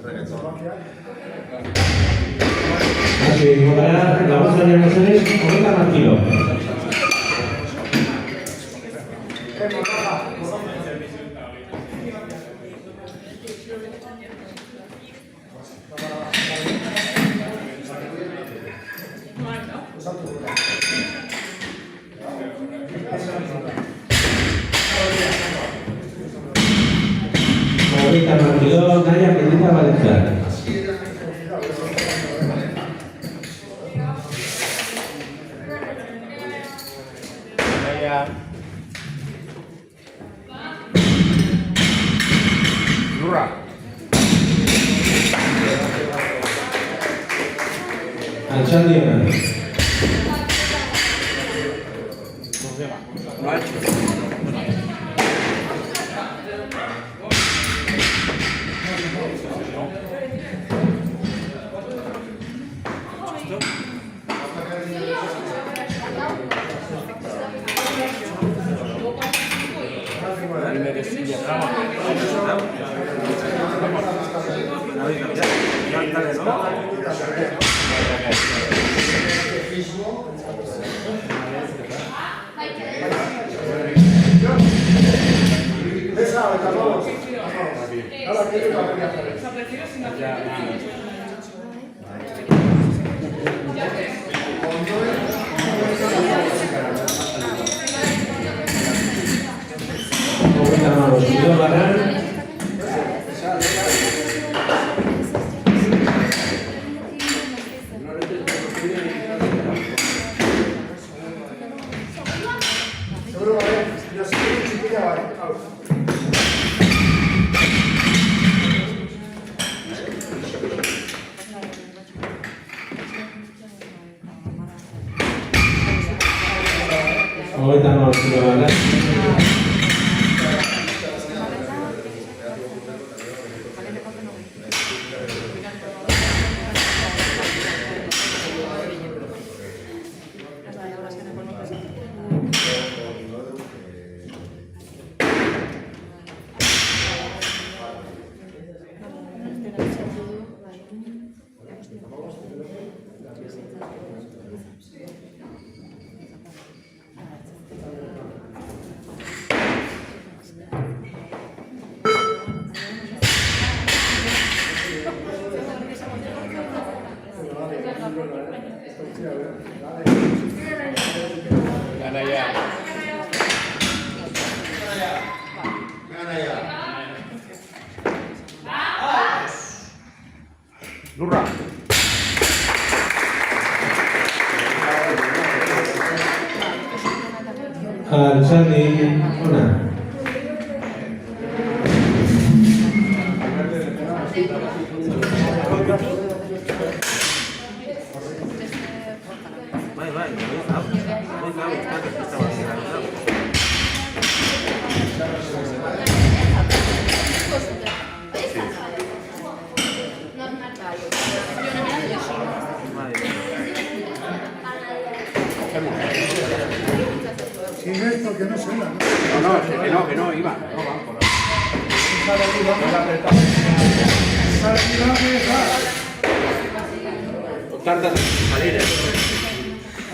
Así, ahora la bolsa de emociones, cometa más kilo. Cometa más kilo, Naya Penita Valenciana. Alchandina.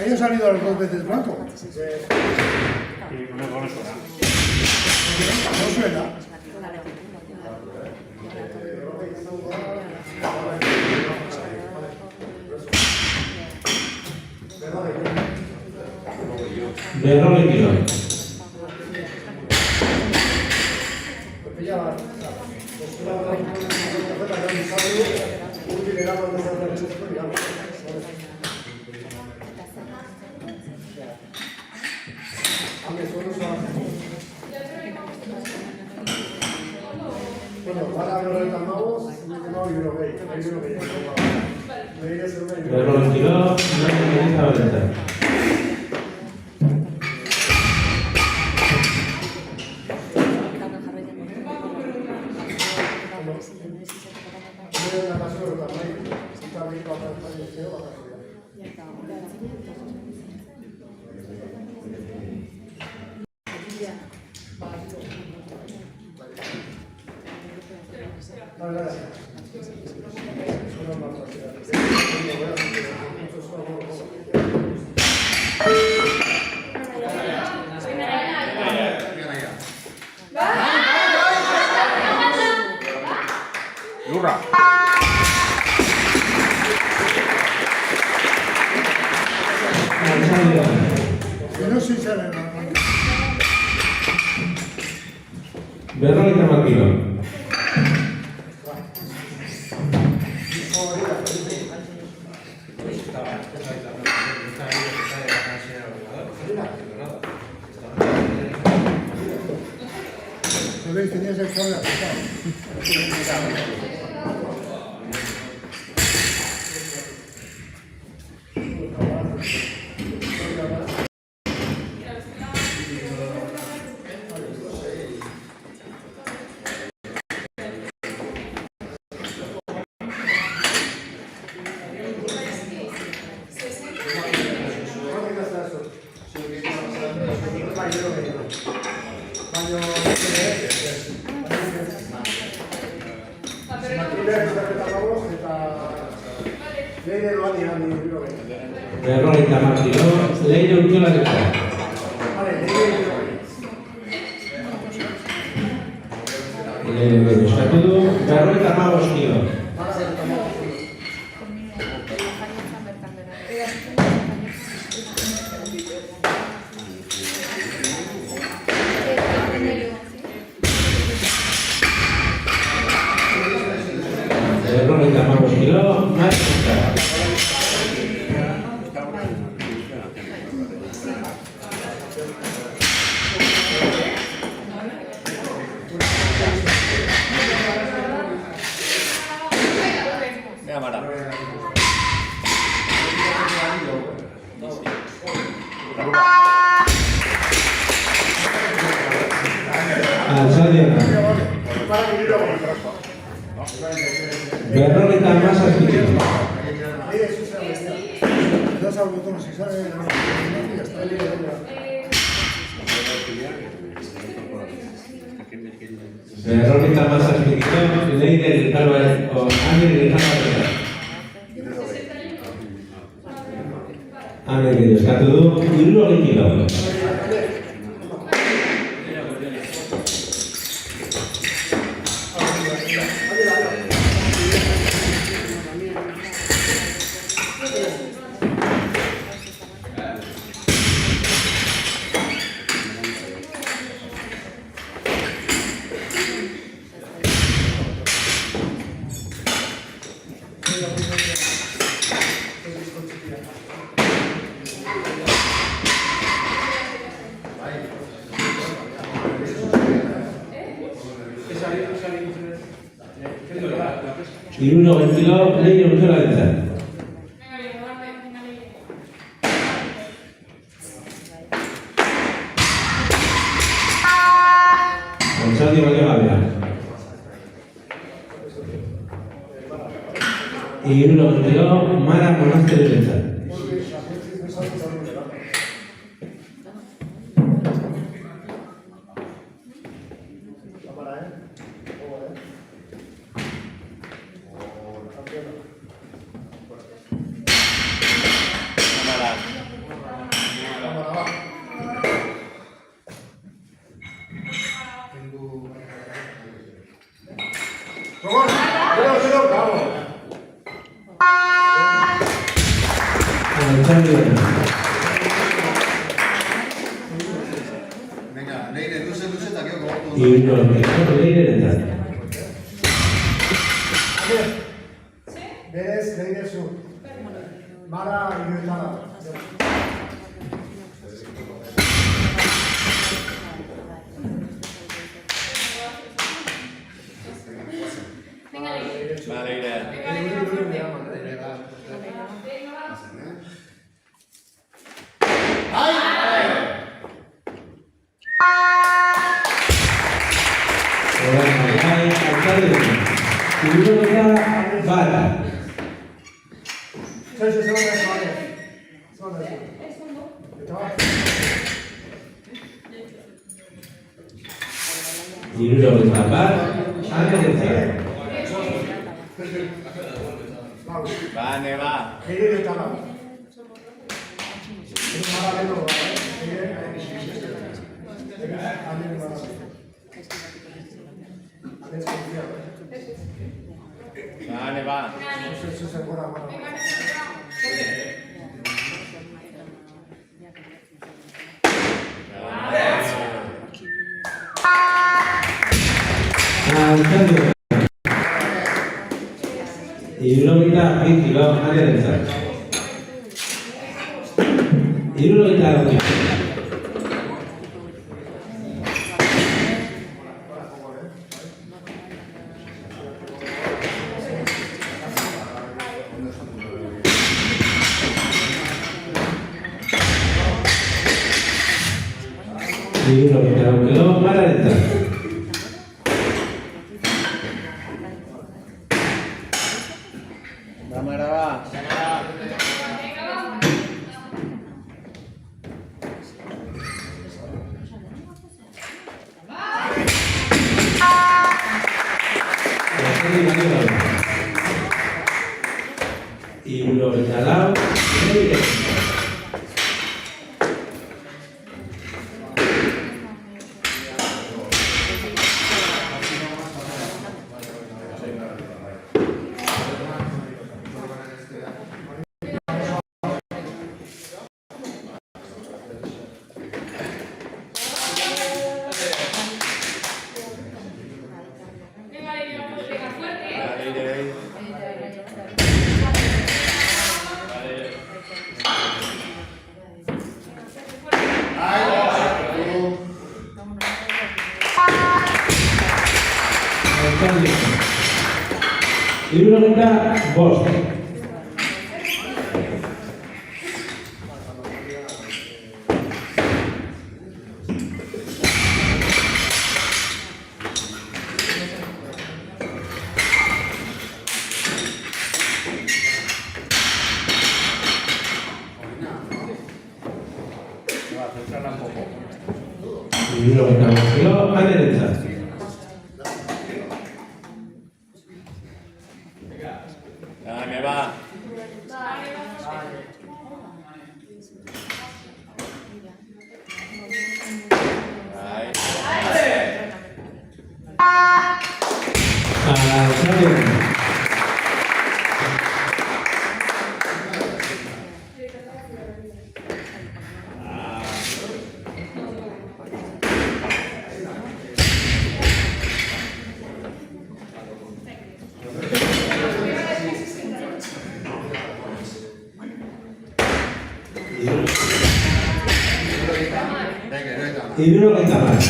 Ahí ha salido las dos veces blanco. Y no suena. No suena. De Rolling Kilo. De Rolling Kilo, no hay Valenciana. Lurra. Altzaldia. Erosi zaren. Berrogeita hamar kilo. ¿Sabéis? Tenías el cable apretado. Berrogeita hamar kilo. Leire urkiolaketa. Leire eskatu du. Berrogeita hamabost kilo. Berrogeita hamabost kilo. Markuta. Altzaldia. Berrogeita hamazazpi kilo. Das al botón si sale y ya está. Berrogeita hamazazpi kilo. Leire Álvarez o Ander Álvarez. Ander eskatu du. 60 kilo. Iruno kilo, Leire urkiolaketa. Altzaldi baino gabea. Iruno kilo, Mara Monasterio. Venga, Leire, luze eta gero gogortu. Leire eta. Berez, Leire zu. Mara iruetara. Va, Leire. Hirurogeita bat, Ander eta. Bane, ba. Hiru eta lau. Mara gero, Bane, ba. Alcalde. Hirurogeita kilo arerentzat. Hirurogeita lau. Hirurogeita lau kilo arerentzat. Cámara, ba. Hirurogeita lau. Hirurogeita bost. Hirurogeita bost kilo arerentzat. Bane, ba. Alcalde. Hirurogeita bat.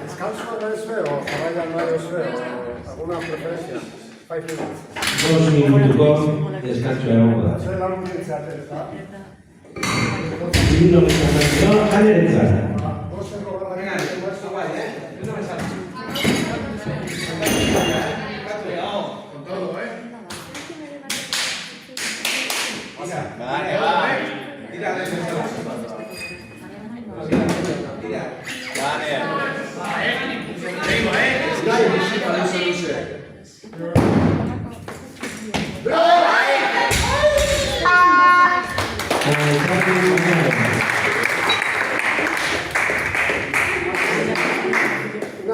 Descanso no es feo, Jarraian no es feo. ¿Alguna preferencia? 5 minutes. 2 minutuko descanso egongo da. Zer lagun ditzaten, ezta? Hirurogeita lau kilo arerentzat. Bane, ba.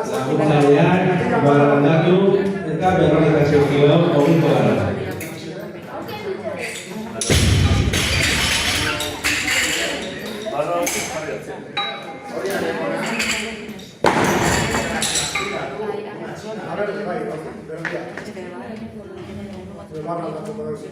Laguntzaileak barandatu eta 46 kilo hogeiko gara. A ver, bai, berdea. Bai, aldatuko da zuzia.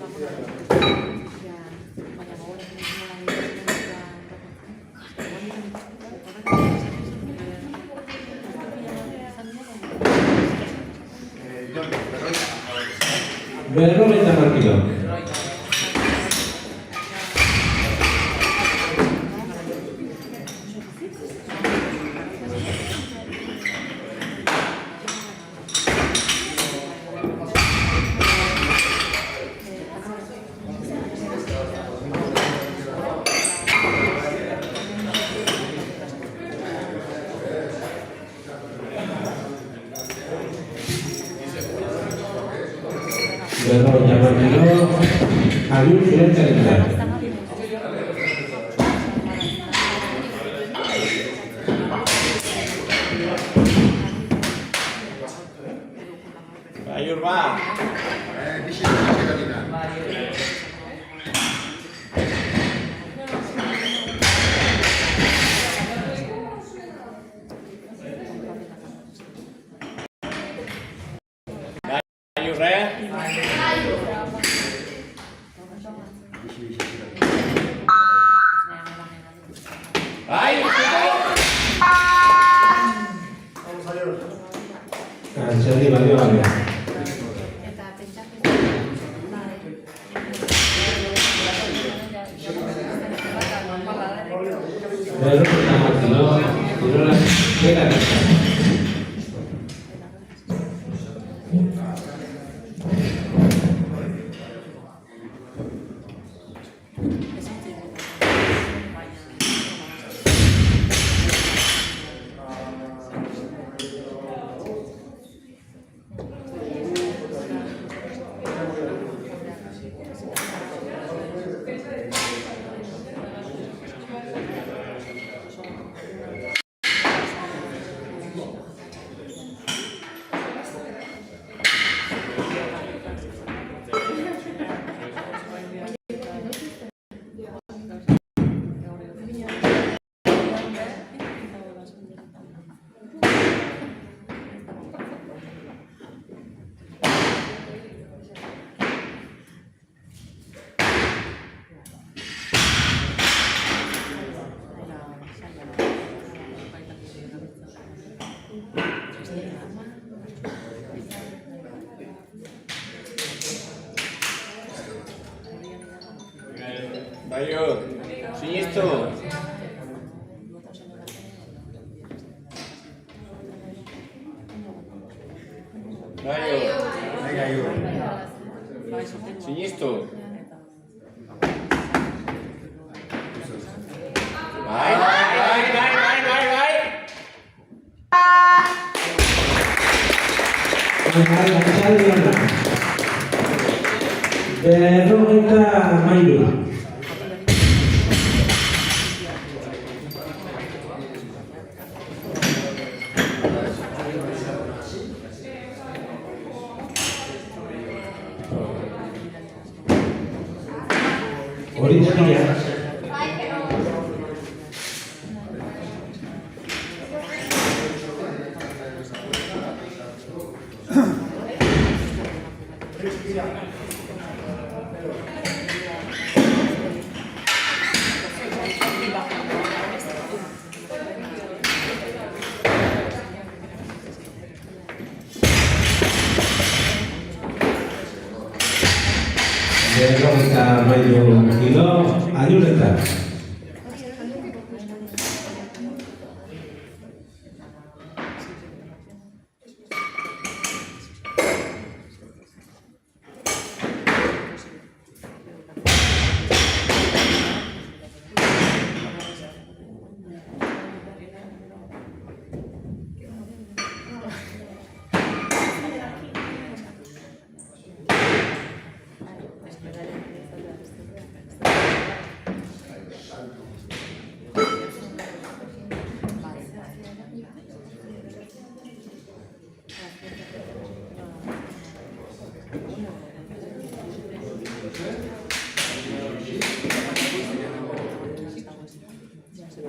Berrogeita hamar kilo. Berrogeita hamar kilo. Ayun sudah cerita. Ayur, va. Dici la linea. Ayur, re. Ay, Vamos a ir. Jadi balik. Berrogeita hamar kilo. Kirola beda. Ayur, sinistu. Ayur, Venga, Ayur. sinistu. Baik. Berrogeita hamairu. Hori txikia. Berrogeita hamairu kilo. Ayuretan.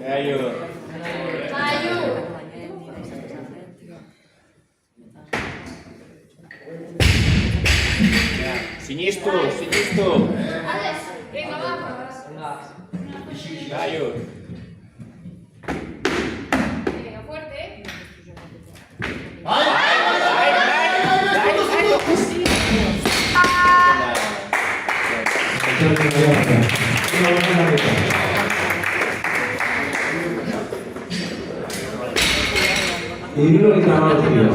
Ayur. Ya, sinistu. Ayur. Hirurogeita hamabost kilo.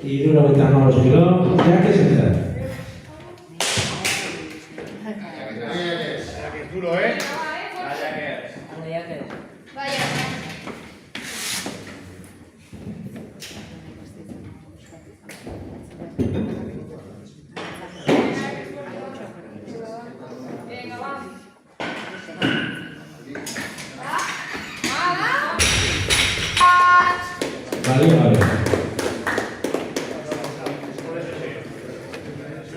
Hirurogeita hamabost kilo, Jake Center. Es duro, ¿eh? Vaya que es. Vale.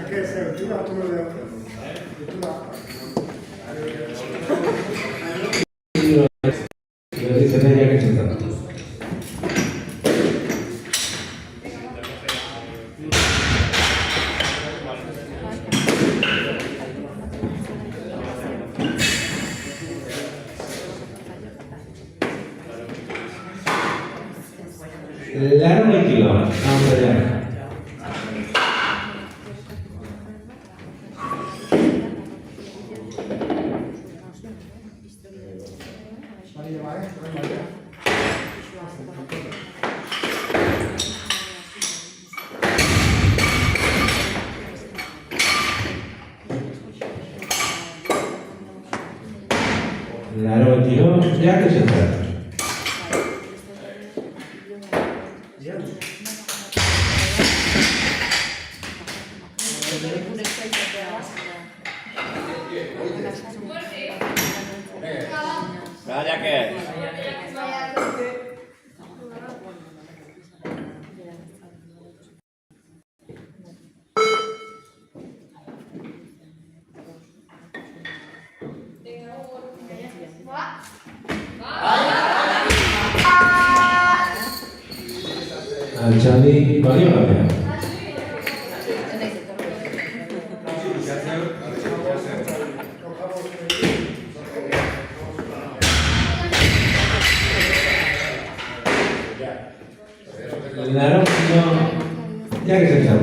Che sei altura tu le Dice Jake Center. Largo y kilo. Vamos allá. Largo y kilo, Jake Center. Vaya que es. Al Charlie Valiola. Largo y kilo, Jake Center.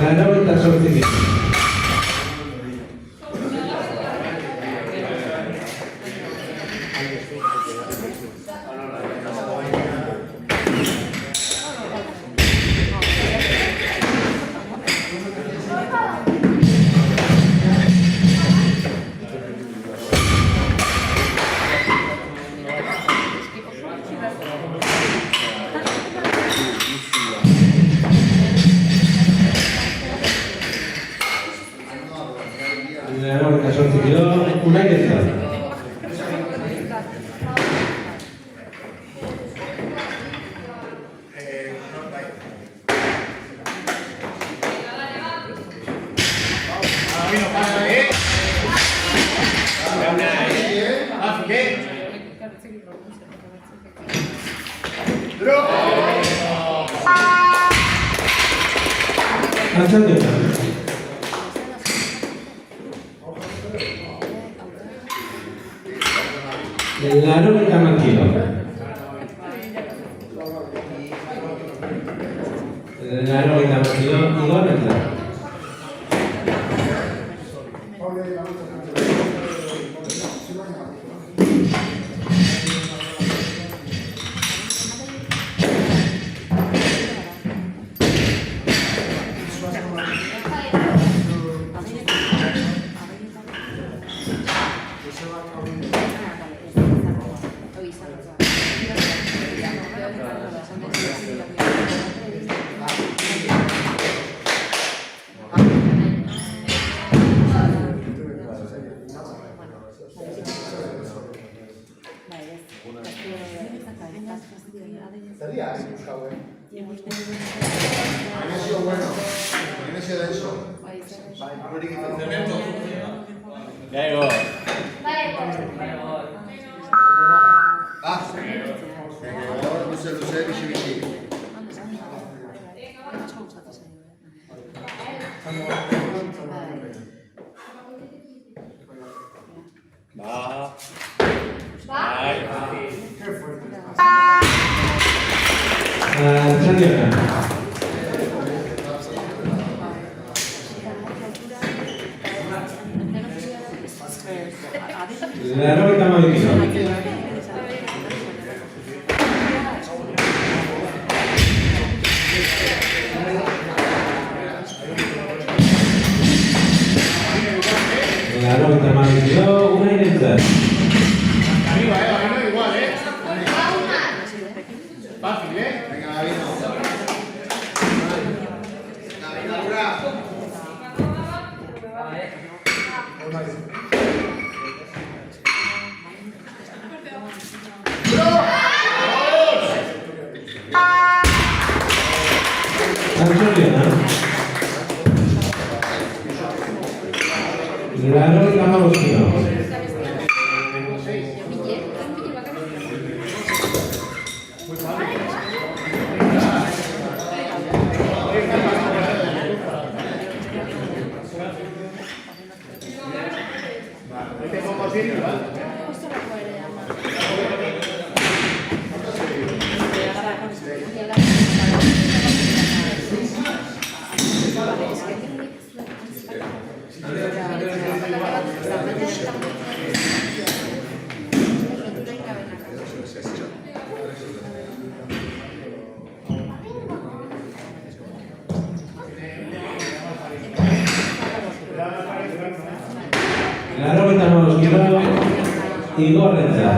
La 98 sortiment. Arratsaldeon. Laurogeita hamar kilo. Laurogeita hamar kilo, Igor Etxea. Magnesio bueno, magnesio denso. Cemento. Ya llegó. Ah, luze, bizi. Va. Arratsaldeon. Laurogeita hamabi kilo. Laurogeita hamabi kilo, Unai Nentzat. Arriba, igual, Fácil, Venga, Gabino. Gabino, dura. Arratsaldeon. Laurogeita hamabost kilo. Laurogeita hamabost kilo, Igor Etxea.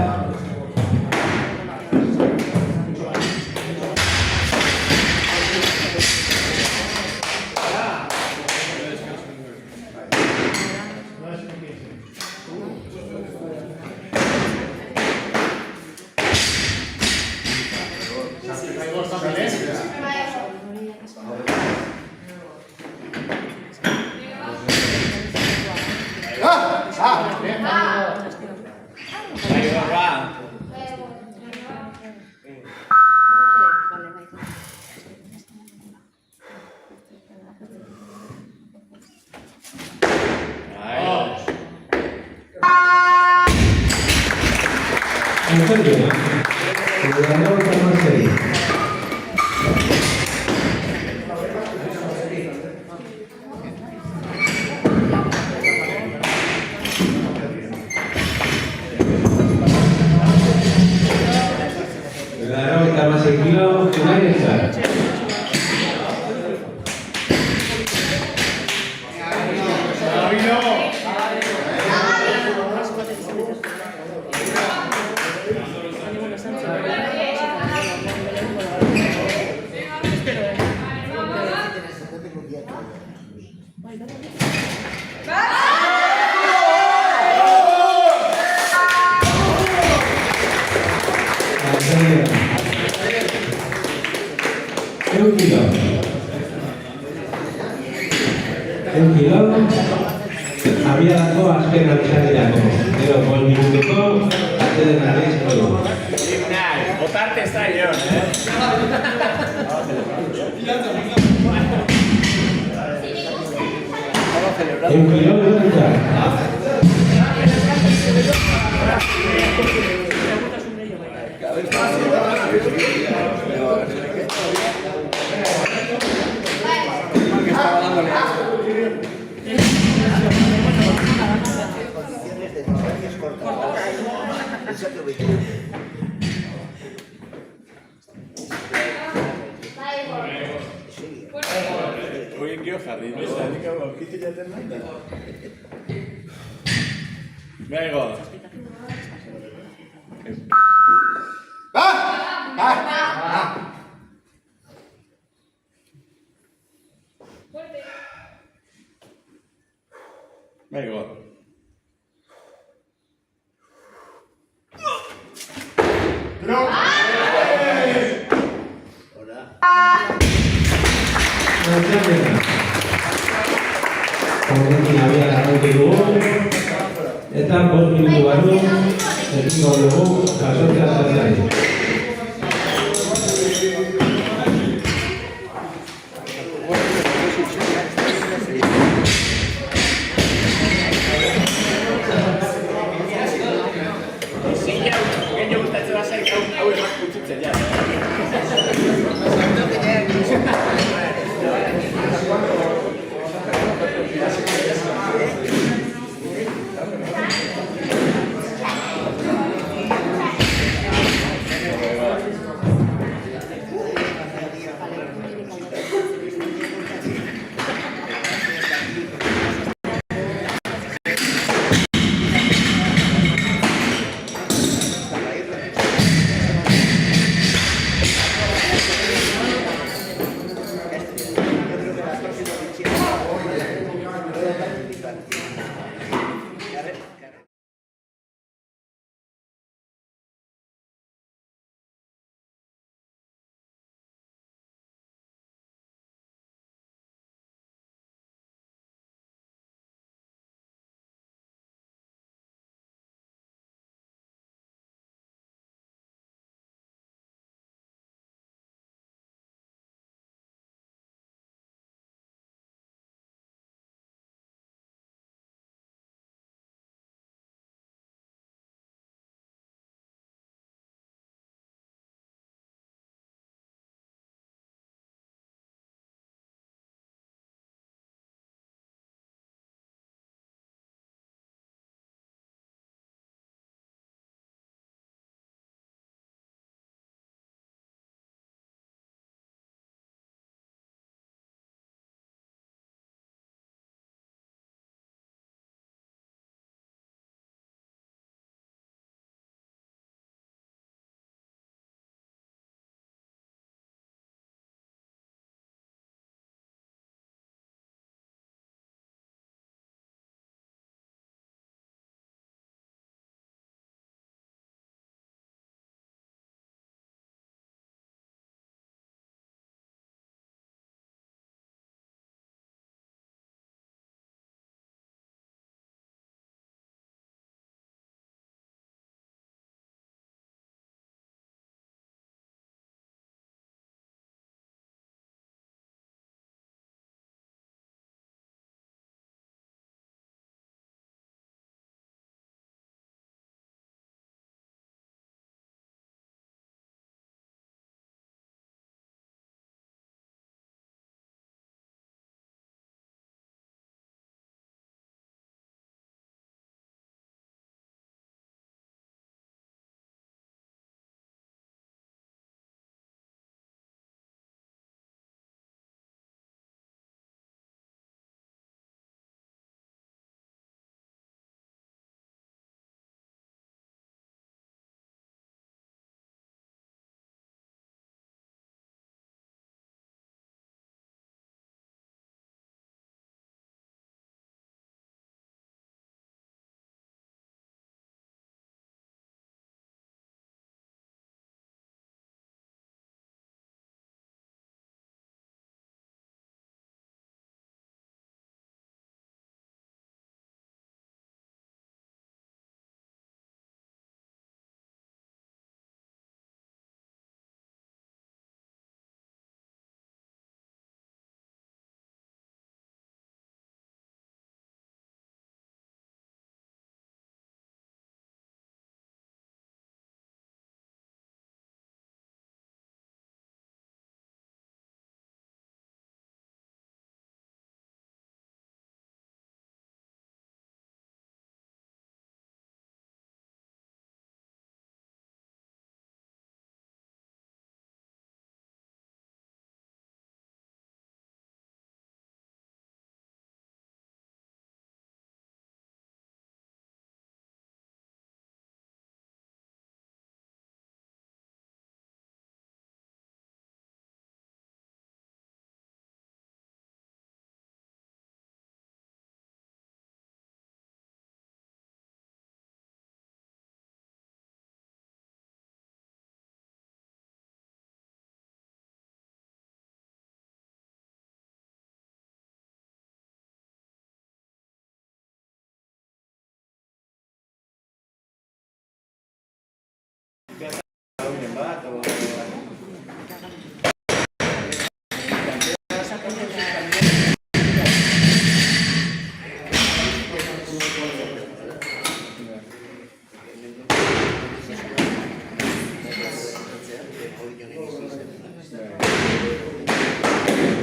Arratsaldeon. Laurogeita hamasei. Laurogeita hamasei kilo, Unai Nentzat. Un kilo. Abiadako azken abisarirako. Gero, 5 minutuko, atzeden arreizko dugu. Botarte zaio, Euclio Berta. Oye, ¿qué jardín? Venga. Venga. Horrekin abia garrautu dugu, eta 5 minutu barru, ekingo dugu jasotzea zertzari.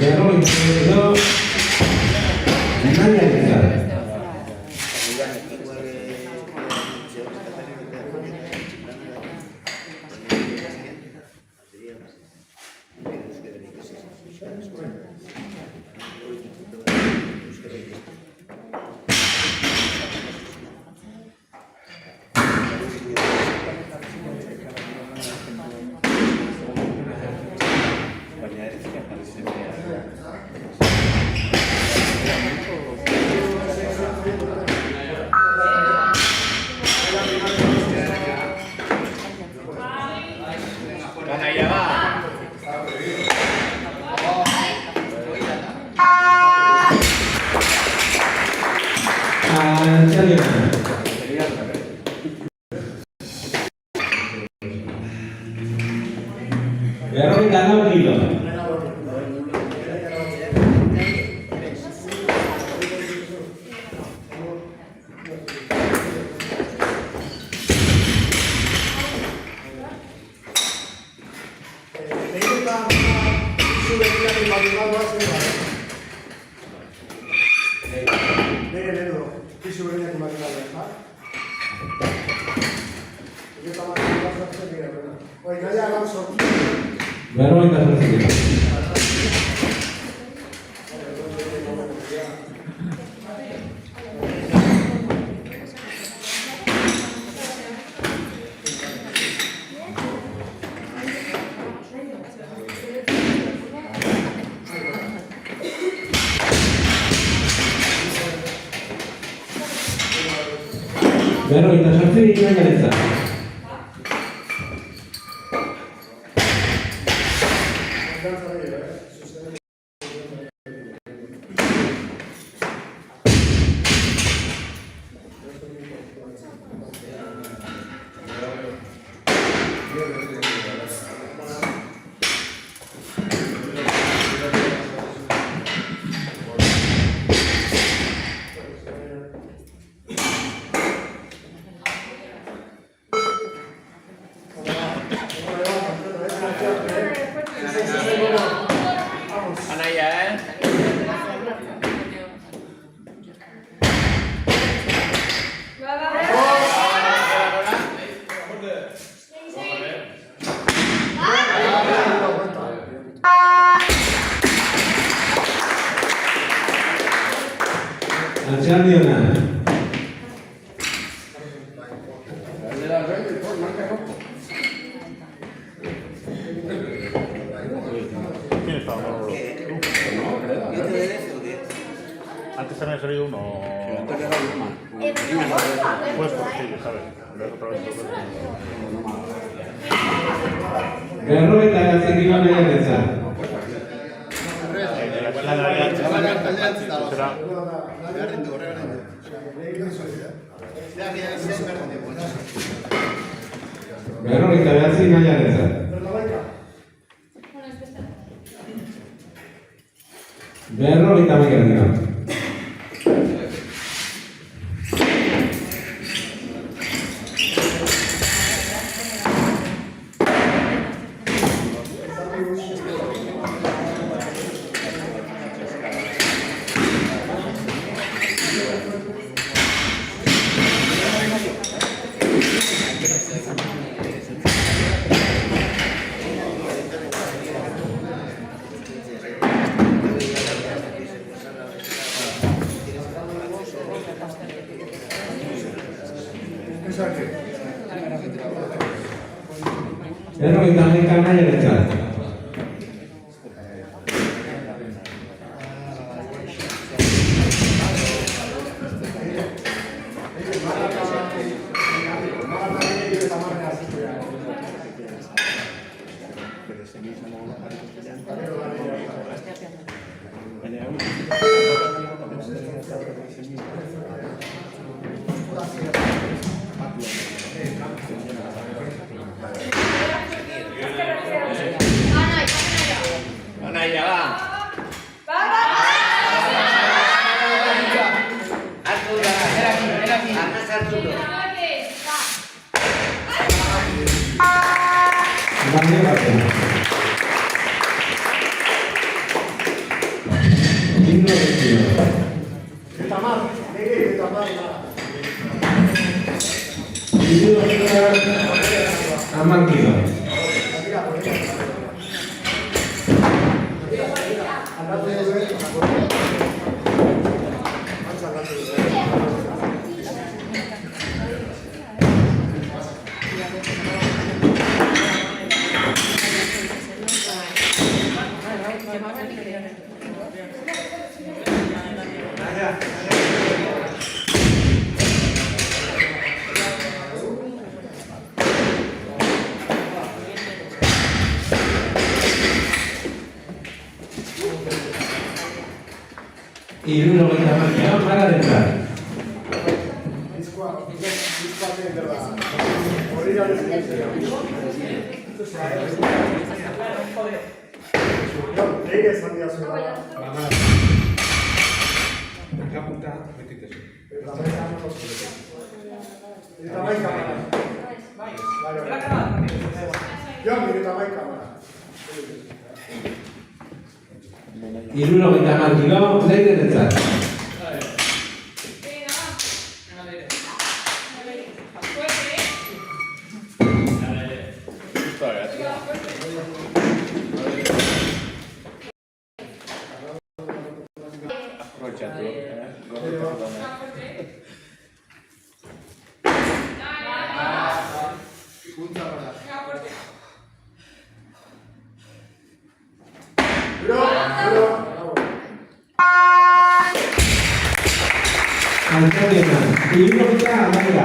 Berrogeita Nahiarentzat. Berrogeita lau kilo. Berrogeita zortzi kilo. Berrogeita zortzi Nahiarentzat. Altzaldi ona. ¿Quién estaba? Antes había salido uno. Pues sí, ¿sabes? Berrogeita bederatzi kilo Nahiarentzat. Berrogeita bederatzi Nahiarentzat. Berrogeita hamaika kilo. Berrogeita hamaika Nahiarentzat. Mario García. Himno 22. Está mal, Miguel, está mal. Himno 22 a Marquino. Y uno que está marcado para adentrar. Y el uno que está marcado, ley de detrás. Aprovecha tú. Y uno que está amarga.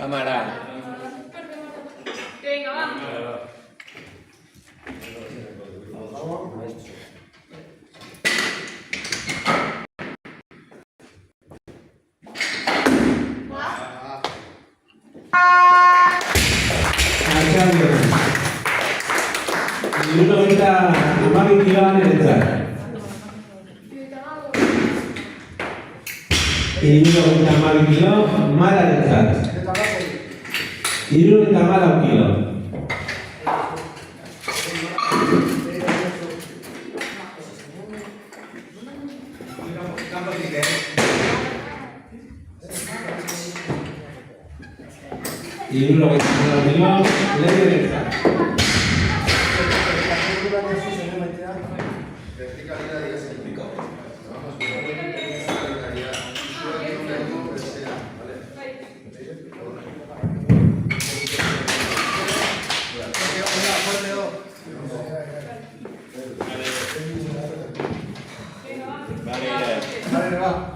Amarán. Venga, va. Y uno que está amargo y va a adentrar. Y uno que está amargo y va mal a adentrar. Y uno que está mal a un kilo. Y uno que está mal a un kilo, le debe entrar. Vale, va.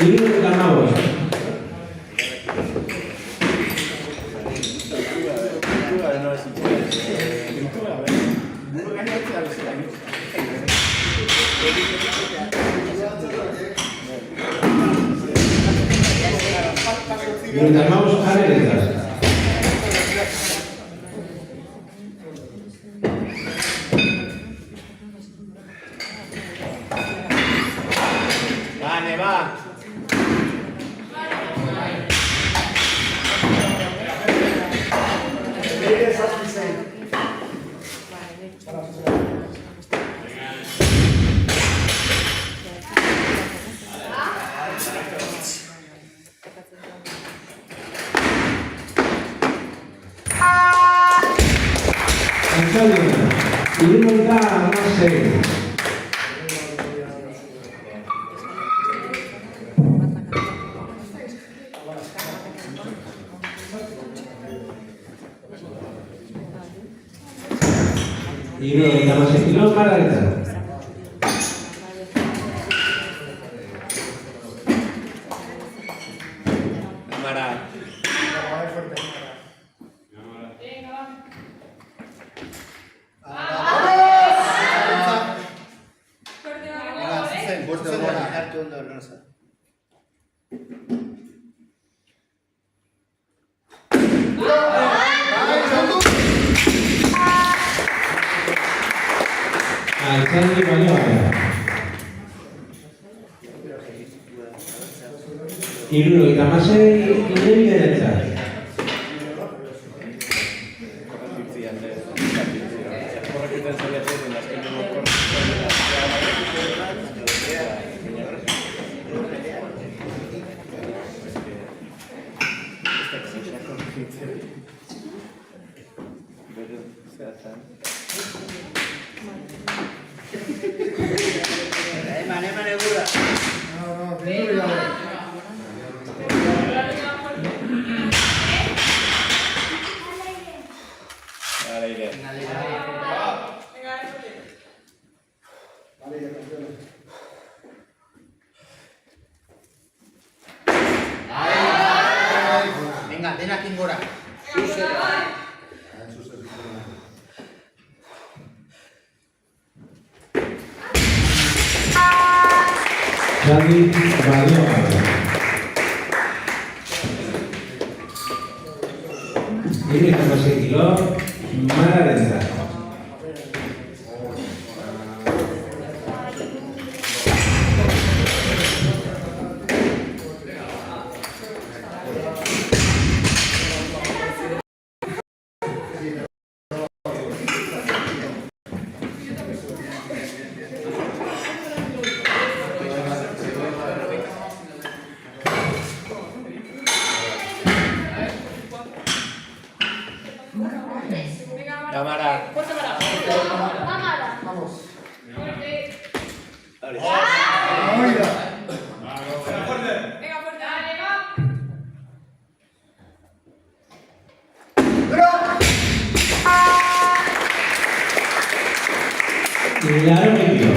Y uno que está mal. Y nos llamamos a derecha. Vale, va. Y uno está más serio. 76 kilo, mano derecha. Cámara. Vale, fuerte. Fuerte, buena. Altzandi balioa. 76 inebi derecha. No, primero ya ve. Al aire. Venga, ven aquí ahora. Altzandi balioa. Hirurogeita 6 kilo, mano derecha. Cámara. Vamos. Vale. Oiga. Claro que dio.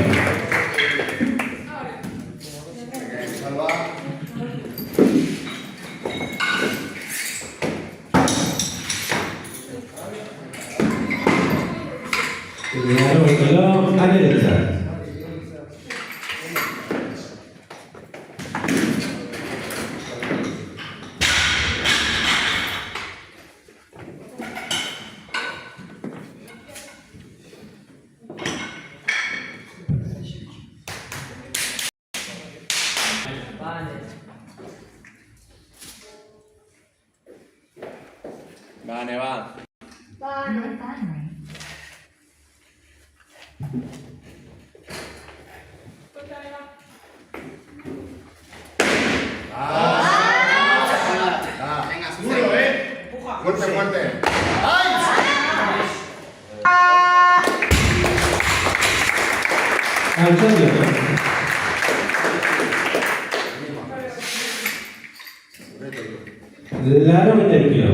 Salva. Claro que dio a derecha. Vale, va. Venga, duro, fuerte, fuerte. ¡Ay! Altzandi. Claro que dio.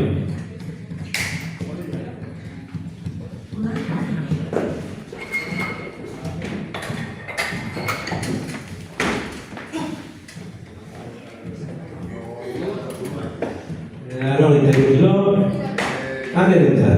Claro que dio a derecha.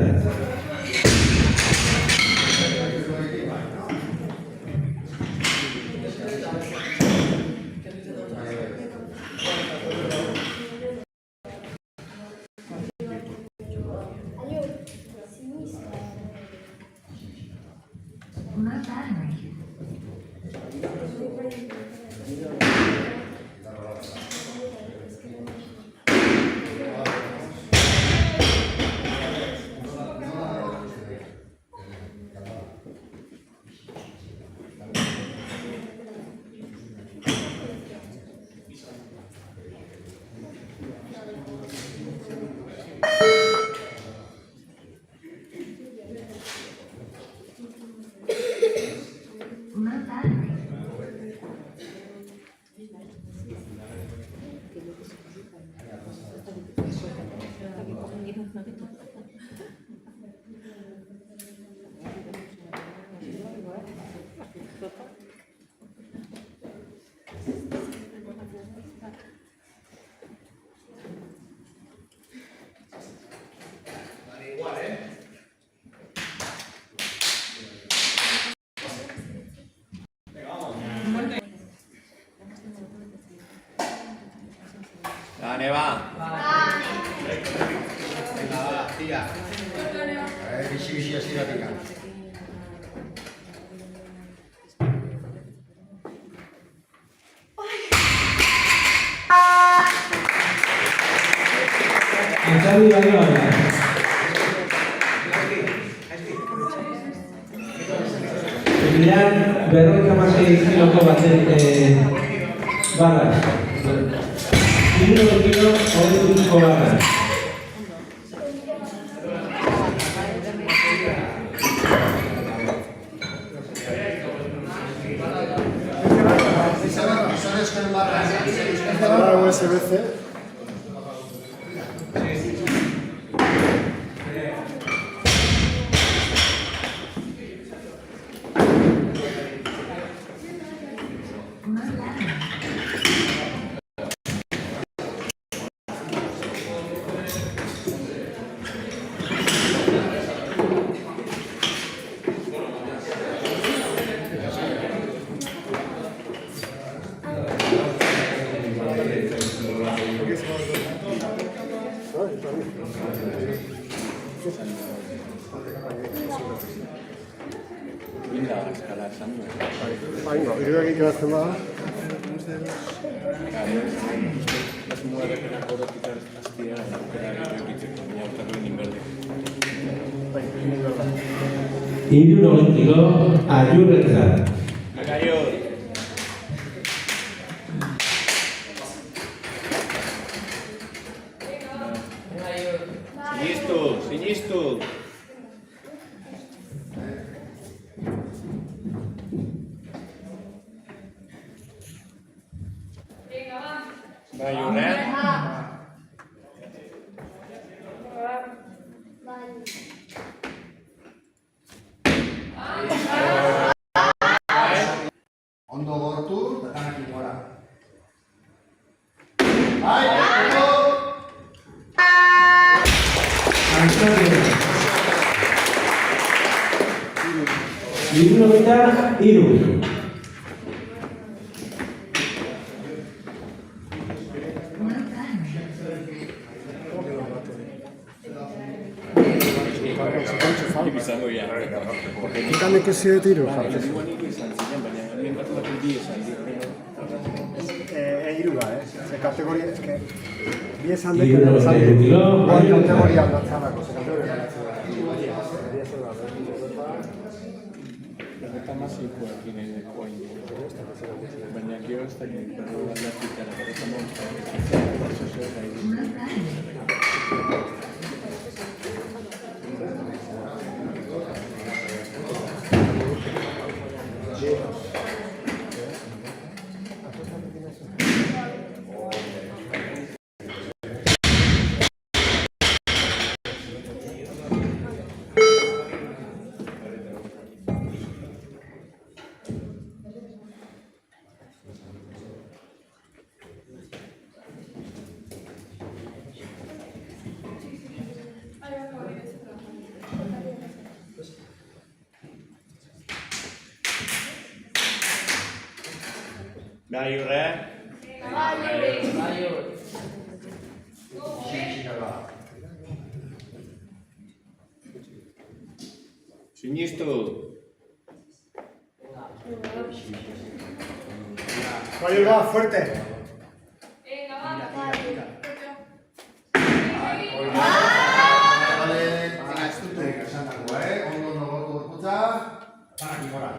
va. Venga, va, tira. Bizi hasi da tika. Antxabi baino baina. Bidean berrogeita hamasei kiloko baten barra. 3 kilo horretutiko barra. Gizonezkoen barra. Para USB-C. Vinga, eskala esan du. Baina, hiruekin geratzen da. Hirurogei kilo aiurrentzat. Agaio. Sinistu. Bai, Jurren. Ondo gortu, betanekin gora. Bai, ondo! Antxabi. 73. Izango ja. Ikanek ez zide tiro. Hiru da, ze kategoria, eske... Bi esan dek, kategoria aldatzarako, ze kategoria Baina gero ez da Bai, Jurren. Sinistu. Bai, va, fuerte. Vale, venga, ez dut esan dago, ondo gortu gorputza, betanekin gora.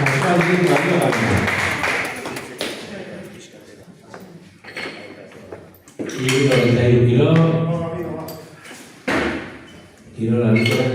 Antxabi baino baina. 73 kilo. Kirol arikoa.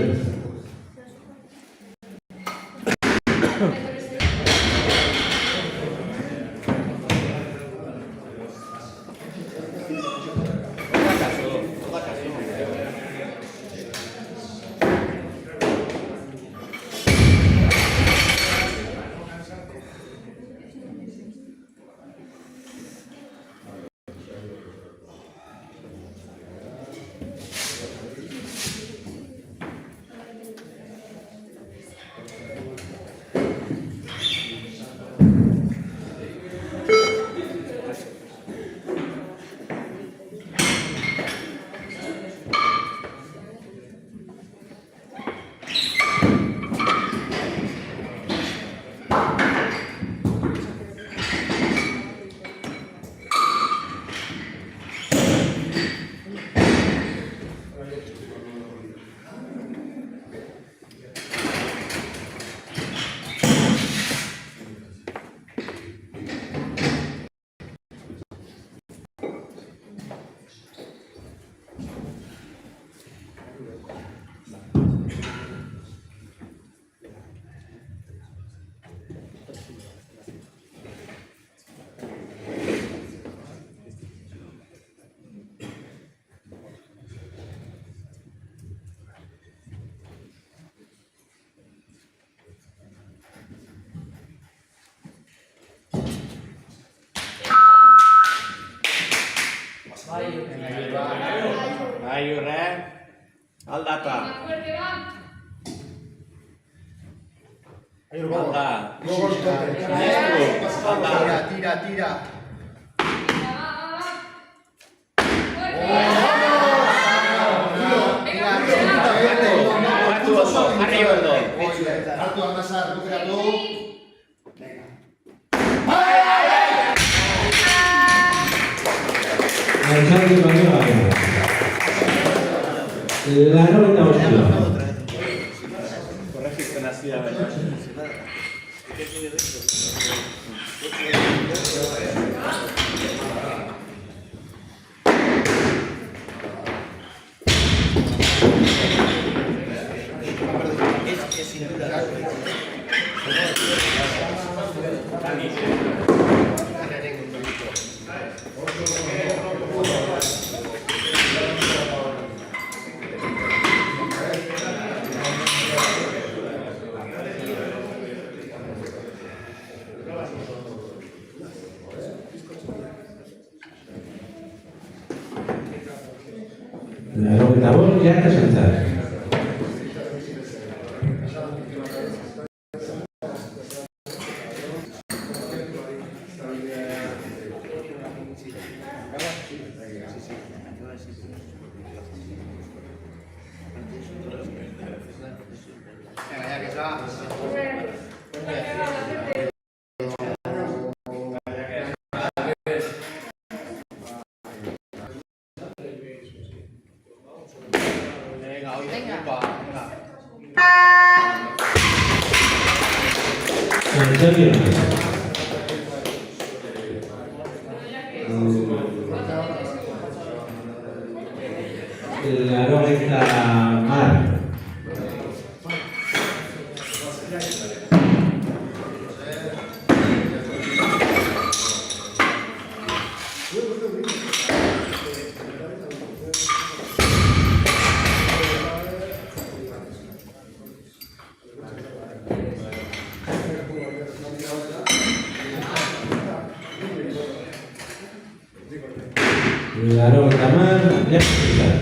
Anda. Gogor tote. Sinestu. Anda. Tira. Batu ondo, jarri ondo. Hartu amazar, bukeratu. Altzaldi baino gabe. Laro eta ostio. Korregisten hasi da baina. Laro eta bost, jarte zentzat. Altzaldi Laro eta mar. Laro eta mar, jarte zentzat.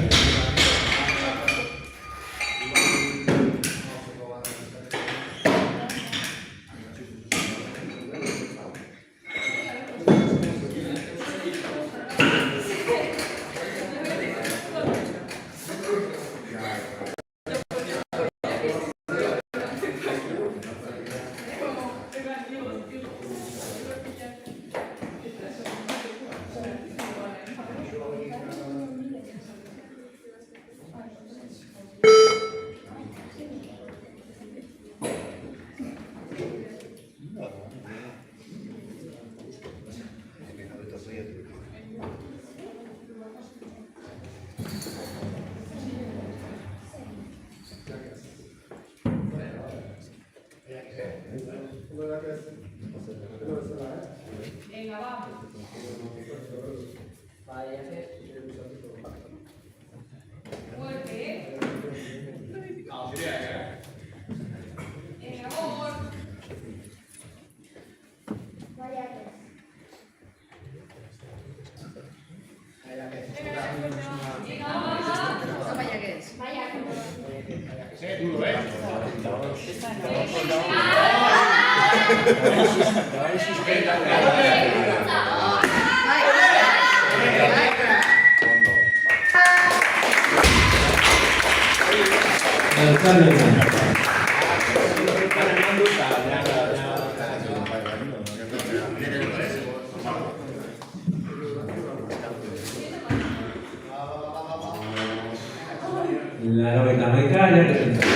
Laro eta hamaika, jarte zentzat.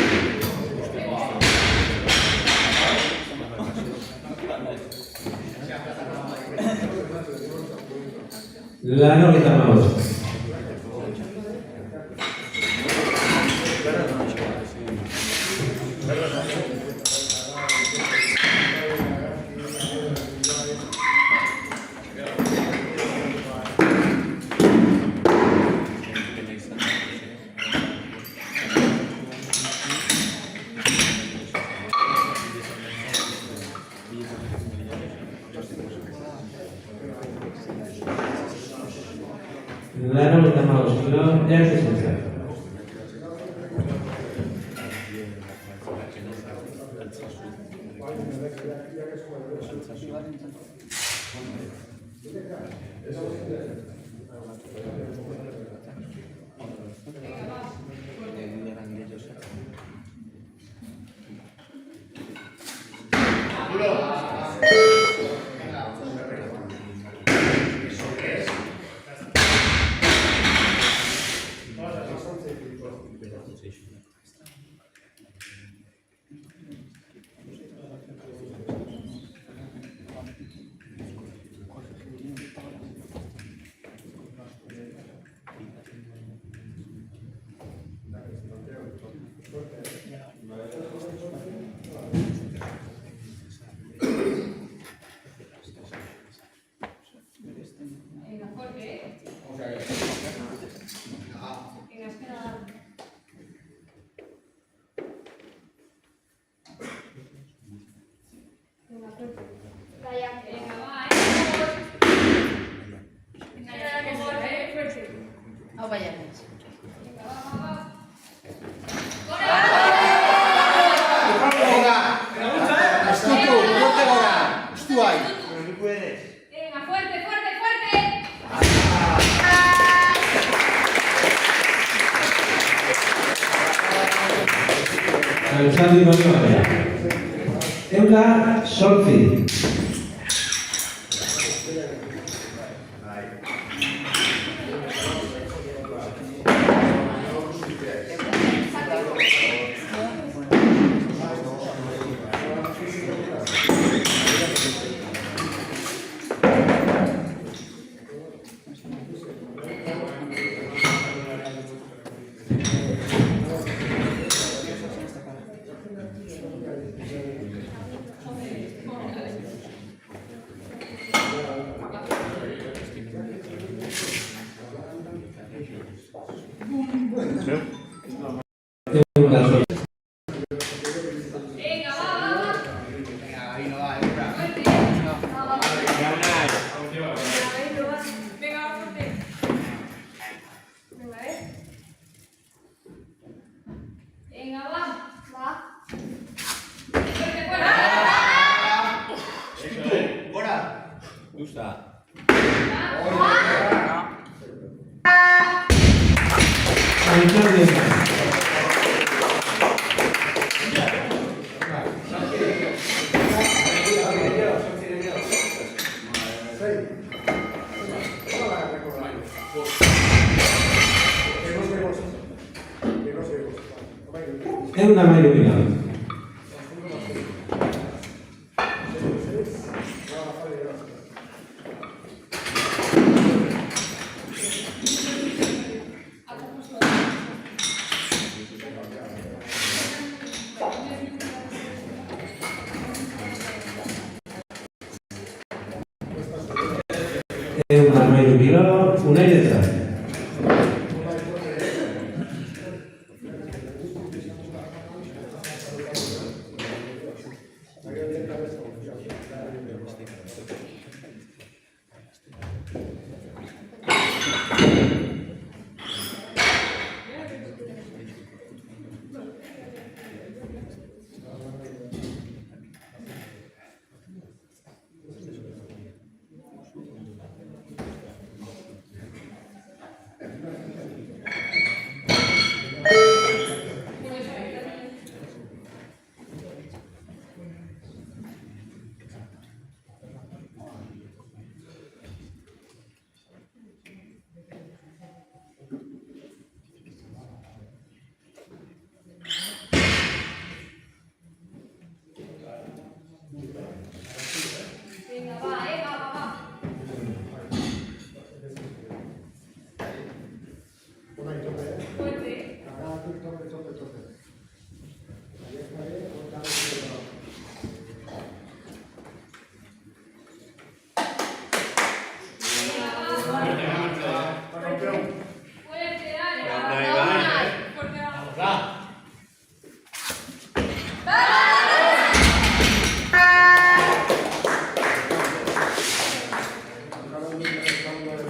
Laro eta hamabost. Laro eta hamabost kilo, jarte zentzat. Venga, fuerte. Venga, espera. Venga, fuerte. Venga, va, Venga, ya que fuerte, fuerte. Hau baina. Venga, va. Estutu, fuerte gora. Estu ahí. Venga, fuerte, fuerte, fuerte. Altzaldi balioa. Eunda sortzi. Eunda sortzi. Venga, va. Venga, ahí no va, entra. Fuerte. Va. Venga, va, fuerte. Venga, Venga, va. Fuerte, fuerte. Estutu, gora. Gusta. Altzaldi balioa. Eunda mairu bila. Eunda mairu bila, unai letra. Venga, va. Fuerte. Fuerte, dale. Fuerte, va.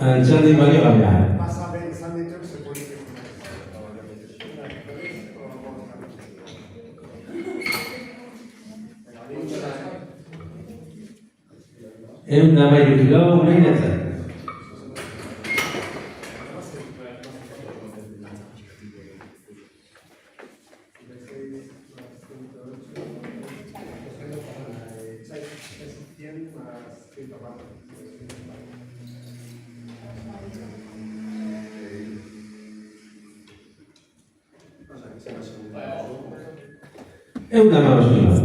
Altzaldi balioa. Pasa ben izan ditu, ze politik. Ehun eta hamairu kilo, unainentzat. Ehun eta hamabost kilo.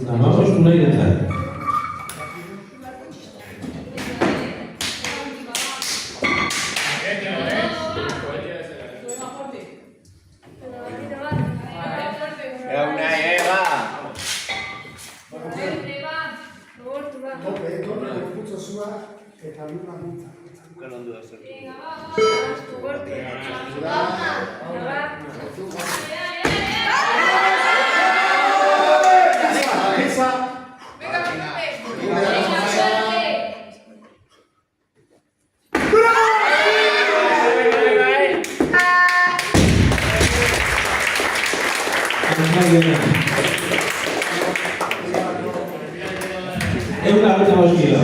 Hamabost unainentzat. Ehun eta hogeita bost kilo.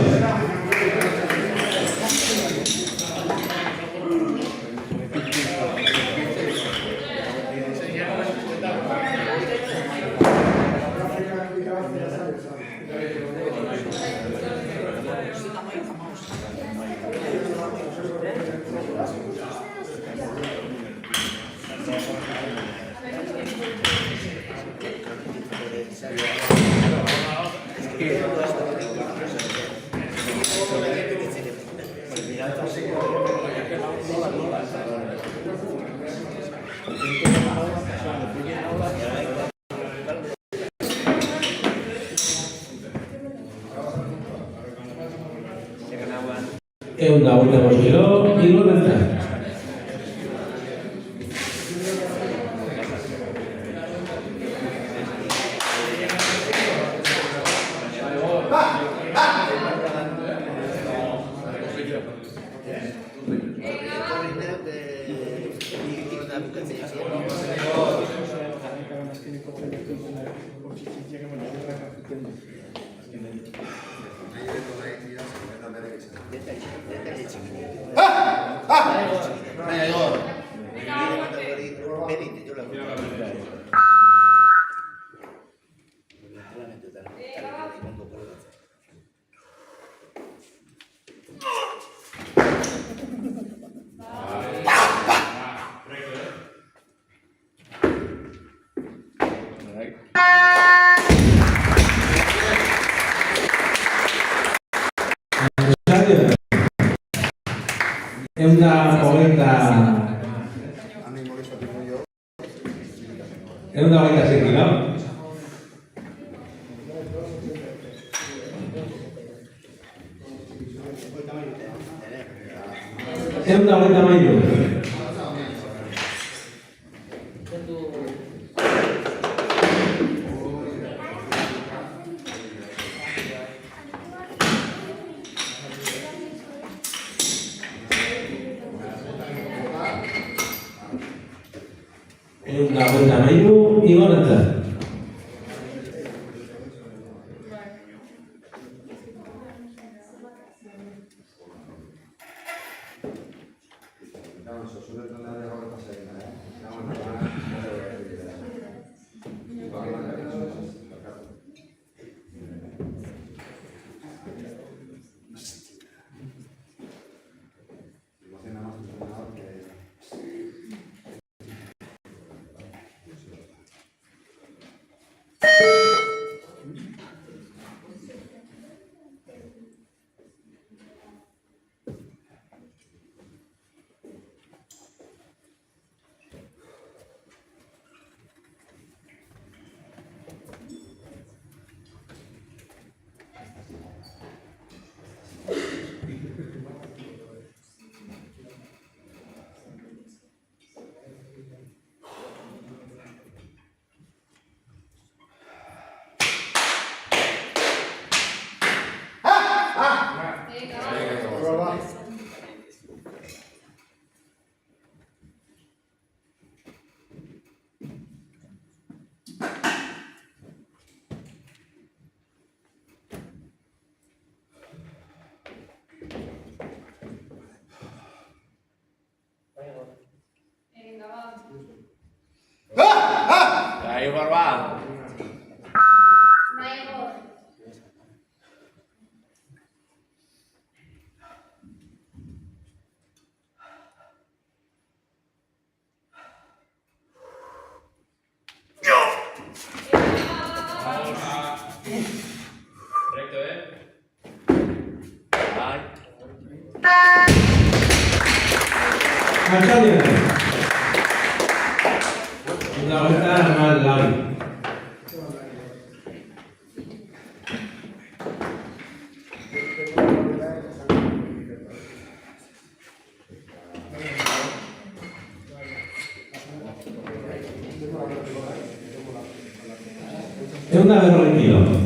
Ehun eta hogeita bost kilo, hirurentzat. Ehun eta hogeita sei kilo. Ehun eta hogeita hamairu. Ehun eta hogeita hamairu, Igorentzat. Antonio. Una vuelta más larga. È una vergogna.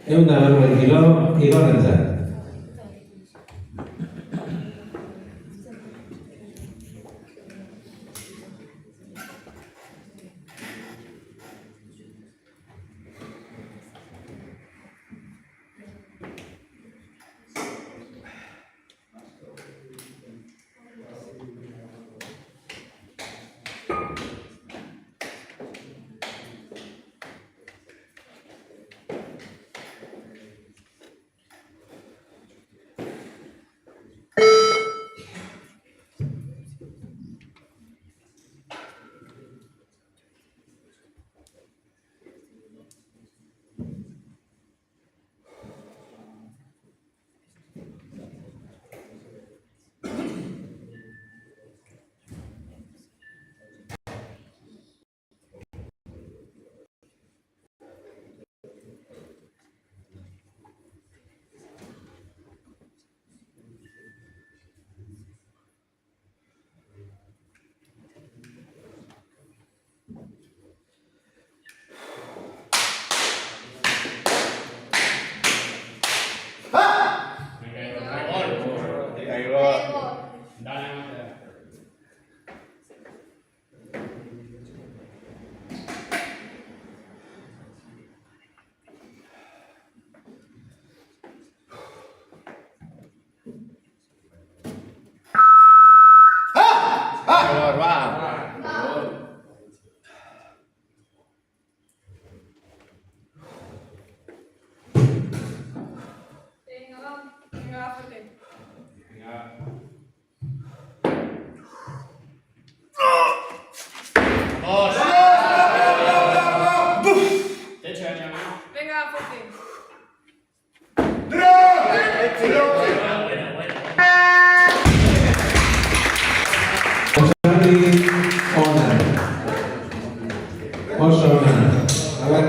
È una vergogna igorentzat. Venga, va. Venga, va, fuerte. Venga, va, fuerte. Charlie Ona. Oso ona. A ver,